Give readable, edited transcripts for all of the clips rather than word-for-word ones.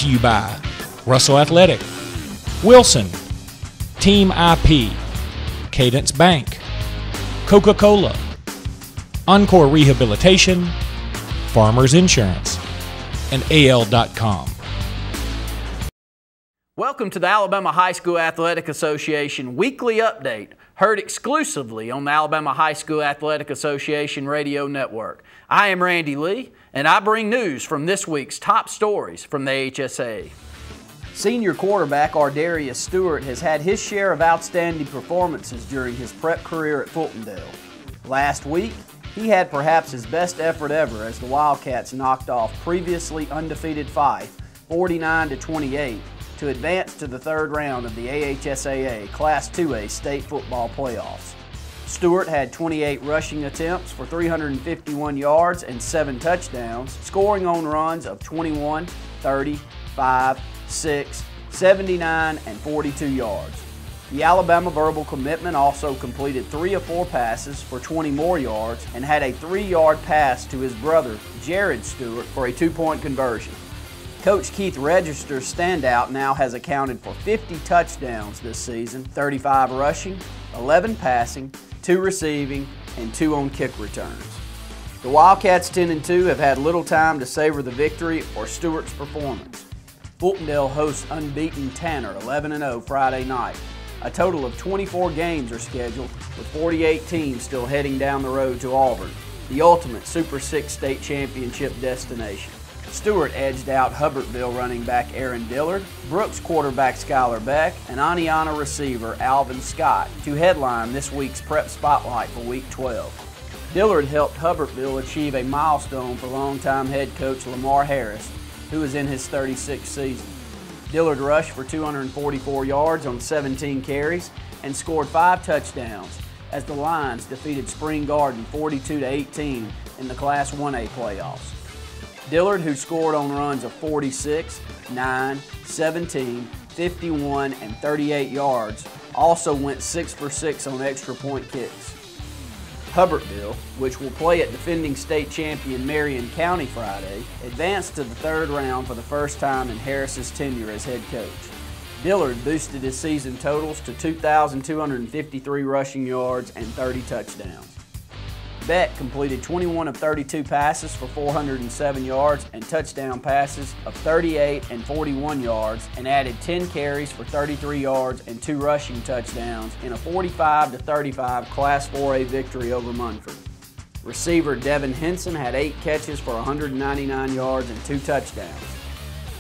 to you by Russell Athletic, Wilson, Team IP, Cadence Bank, Coca-Cola, Encore Rehabilitation, Farmers Insurance, and AL.com. Welcome to the Alabama High School Athletic Association Weekly Update, heard exclusively on the Alabama High School Athletic Association Radio Network. I am Randy Lee, and I bring news from this week's top stories from the AHSAA. Senior quarterback Ardarius Stewart has had his share of outstanding performances during his prep career at Fultondale. Last week, he had perhaps his best effort ever as the Wildcats knocked off previously undefeated Fife 49-28 to advance to the third round of the AHSAA Class 2A state football playoffs. Stewart had 28 rushing attempts for 351 yards and 7 touchdowns, scoring on runs of 21, 30, 5, 6, 79, and 42 yards. The Alabama verbal commitment also completed 3 of 4 passes for 20 more yards and had a 3-yard pass to his brother, Jared Stewart, for a 2-point conversion. Coach Keith Register's standout now has accounted for 50 touchdowns this season, 35 rushing, 11 passing, 2 receiving, and 2 on kick returns. The Wildcats 10-2 have had little time to savor the victory or Stewart's performance. Fultondale hosts unbeaten Tanner 11-0 Friday night. A total of 24 games are scheduled, with 48 teams still heading down the road to Auburn, the ultimate Super 6 state championship destination. Stewart edged out Hubbardsville running back Aaron Dillard, Brooks quarterback Skylar Beck, and Aniana receiver Alvin Scott to headline this week's prep spotlight for Week 12. Dillard helped Hubbardsville achieve a milestone for longtime head coach Lamar Harris, who is in his 36th season. Dillard rushed for 244 yards on 17 carries and scored 5 touchdowns as the Lions defeated Spring Garden 42-18 in the Class 1A playoffs. Dillard, who scored on runs of 46, 9, 17, 51, and 38 yards, also went 6 for 6 on extra point kicks. Hubbardsville, which will play at defending state champion Marion County Friday, advanced to the third round for the first time in Harris's tenure as head coach. Dillard boosted his season totals to 2,253 rushing yards and 30 touchdowns. Beck completed 21 of 32 passes for 407 yards and touchdown passes of 38 and 41 yards and added 10 carries for 33 yards and 2 rushing touchdowns in a 45-35 Class 4A victory over Munford. Receiver Devin Henson had 8 catches for 199 yards and 2 touchdowns.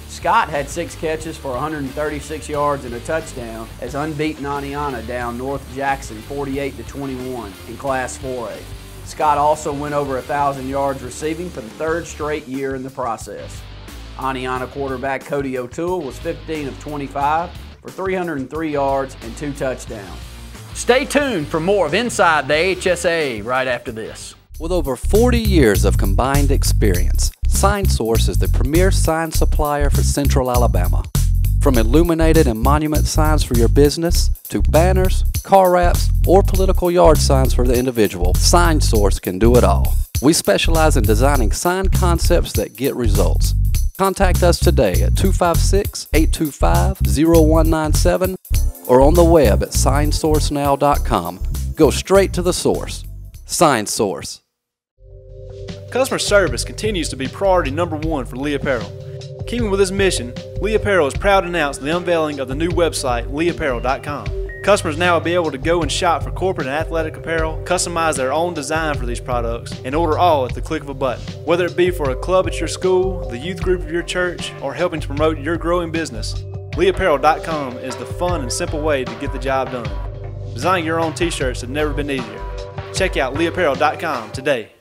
Scott had 6 catches for 136 yards and a touchdown as unbeaten Aniana down North Jackson 48-21 in Class 4A. Scott also went over 1,000 yards receiving for the 3rd straight year in the process. Aniana quarterback Cody O'Toole was 15 of 25 for 303 yards and 2 touchdowns. Stay tuned for more of Inside the AHSAA right after this. With over 40 years of combined experience, SignSource is the premier sign supplier for Central Alabama. From illuminated and monument signs for your business, to banners, car wraps, or political yard signs for the individual, SignSource can do it all. We specialize in designing sign concepts that get results. Contact us today at 256-825-0197 or on the web at signsourcenow.com. Go straight to the source. SignSource. Customer service continues to be priority number 1 for Lee Apparel. Keeping with this mission, Lee Apparel is proud to announce the unveiling of the new website, leeapparel.com. Customers now will be able to go and shop for corporate and athletic apparel, customize their own design for these products, and order all at the click of a button. Whether it be for a club at your school, the youth group of your church, or helping to promote your growing business, leeapparel.com is the fun and simple way to get the job done. Designing your own t-shirts has never been easier. Check out leeapparel.com today.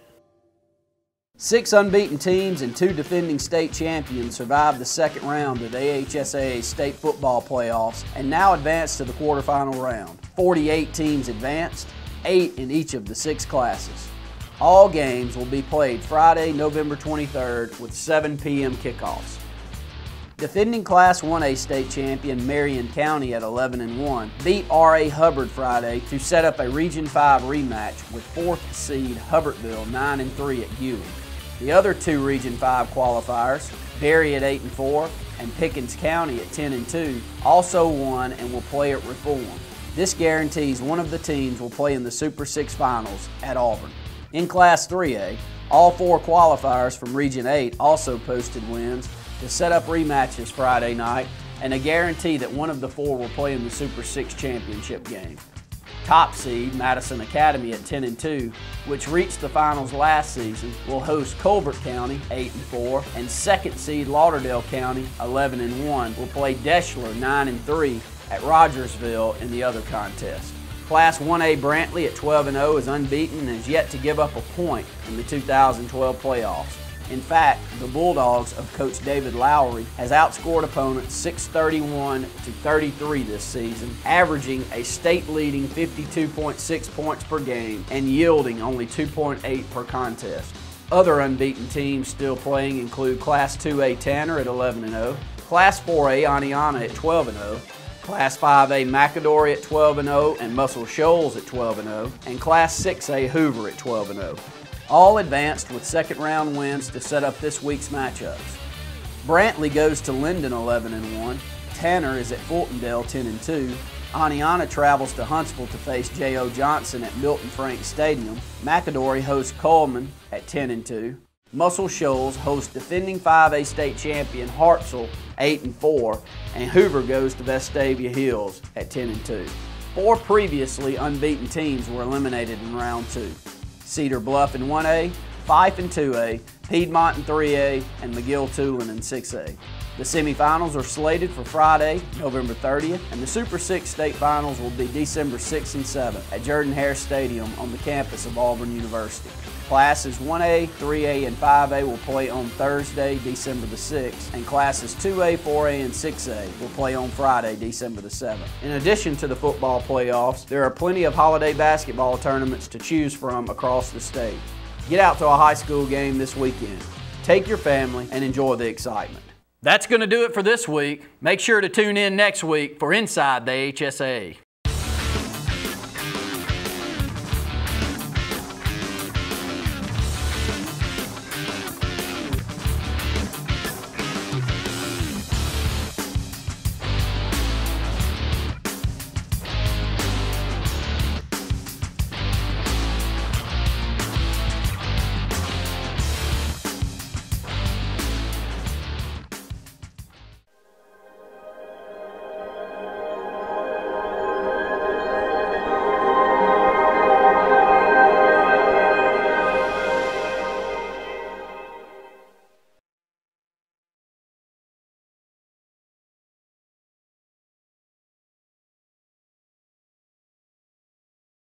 6 unbeaten teams and 2 defending state champions survived the second round of the AHSAA state football playoffs and now advance to the quarterfinal round. 48 teams advanced, 8 in each of the 6 classes. All games will be played Friday, November 23rd with 7 p.m. kickoffs. Defending Class 1A state champion Marion County at 11-1 beat R.A. Hubbard Friday to set up a Region 5 rematch with 4th seed Hubbardsville 9-3 at Ewing. The other 2 Region 5 qualifiers, Berry at 8-4 and Pickens County at 10-2 also won and will play at Reform. This guarantees one of the teams will play in the Super 6 Finals at Auburn. In Class 3A, all 4 qualifiers from Region 8 also posted wins to set up rematches Friday night and a guarantee that one of the 4 will play in the Super 6 championship game. Top seed Madison Academy at 10-2, which reached the finals last season, will host Colbert County 8-4, and second seed Lauderdale County 11-1 will play Deschler 9-3 at Rogersville in the other contest. Class 1A Brantley at 12-0 is unbeaten and has yet to give up a point in the 2012 playoffs. In fact, the Bulldogs of Coach David Lowry has outscored opponents 631-33 this season, averaging a state-leading 52.6 points per game and yielding only 2.8 per contest. Other unbeaten teams still playing include Class 2A Tanner at 11-0, Class 4A Aniana at 12-0, Class 5A McAdory at 12-0 and Muscle Shoals at 12-0, and Class 6A Hoover at 12-0. All advanced with second-round wins to set up this week's matchups. Brantley goes to Linden 11-1, Tanner is at Fultondale 10-2, Aniana travels to Huntsville to face J.O. Johnson at Milton Frank Stadium, McAdory hosts Coleman at 10-2, Muscle Shoals hosts defending 5A state champion Hartselle 8-4, and Hoover goes to Vestavia Hills at 10-2. 4 previously unbeaten teams were eliminated in round 2. Cedar Bluff in 1A, Fife in 2A, Piedmont in 3A, and McGill-Tulane in 6A. The semifinals are slated for Friday, November 30th, and the Super 6 state finals will be December 6th and 7th at Jordan-Hare Stadium on the campus of Auburn University. Classes 1A, 3A, and 5A will play on Thursday, December the 6th, and classes 2A, 4A, and 6A will play on Friday, December the 7th. In addition to the football playoffs, there are plenty of holiday basketball tournaments to choose from across the state. Get out to a high school game this weekend. Take your family and enjoy the excitement. That's going to do it for this week. Make sure to tune in next week for Inside the AHSAA.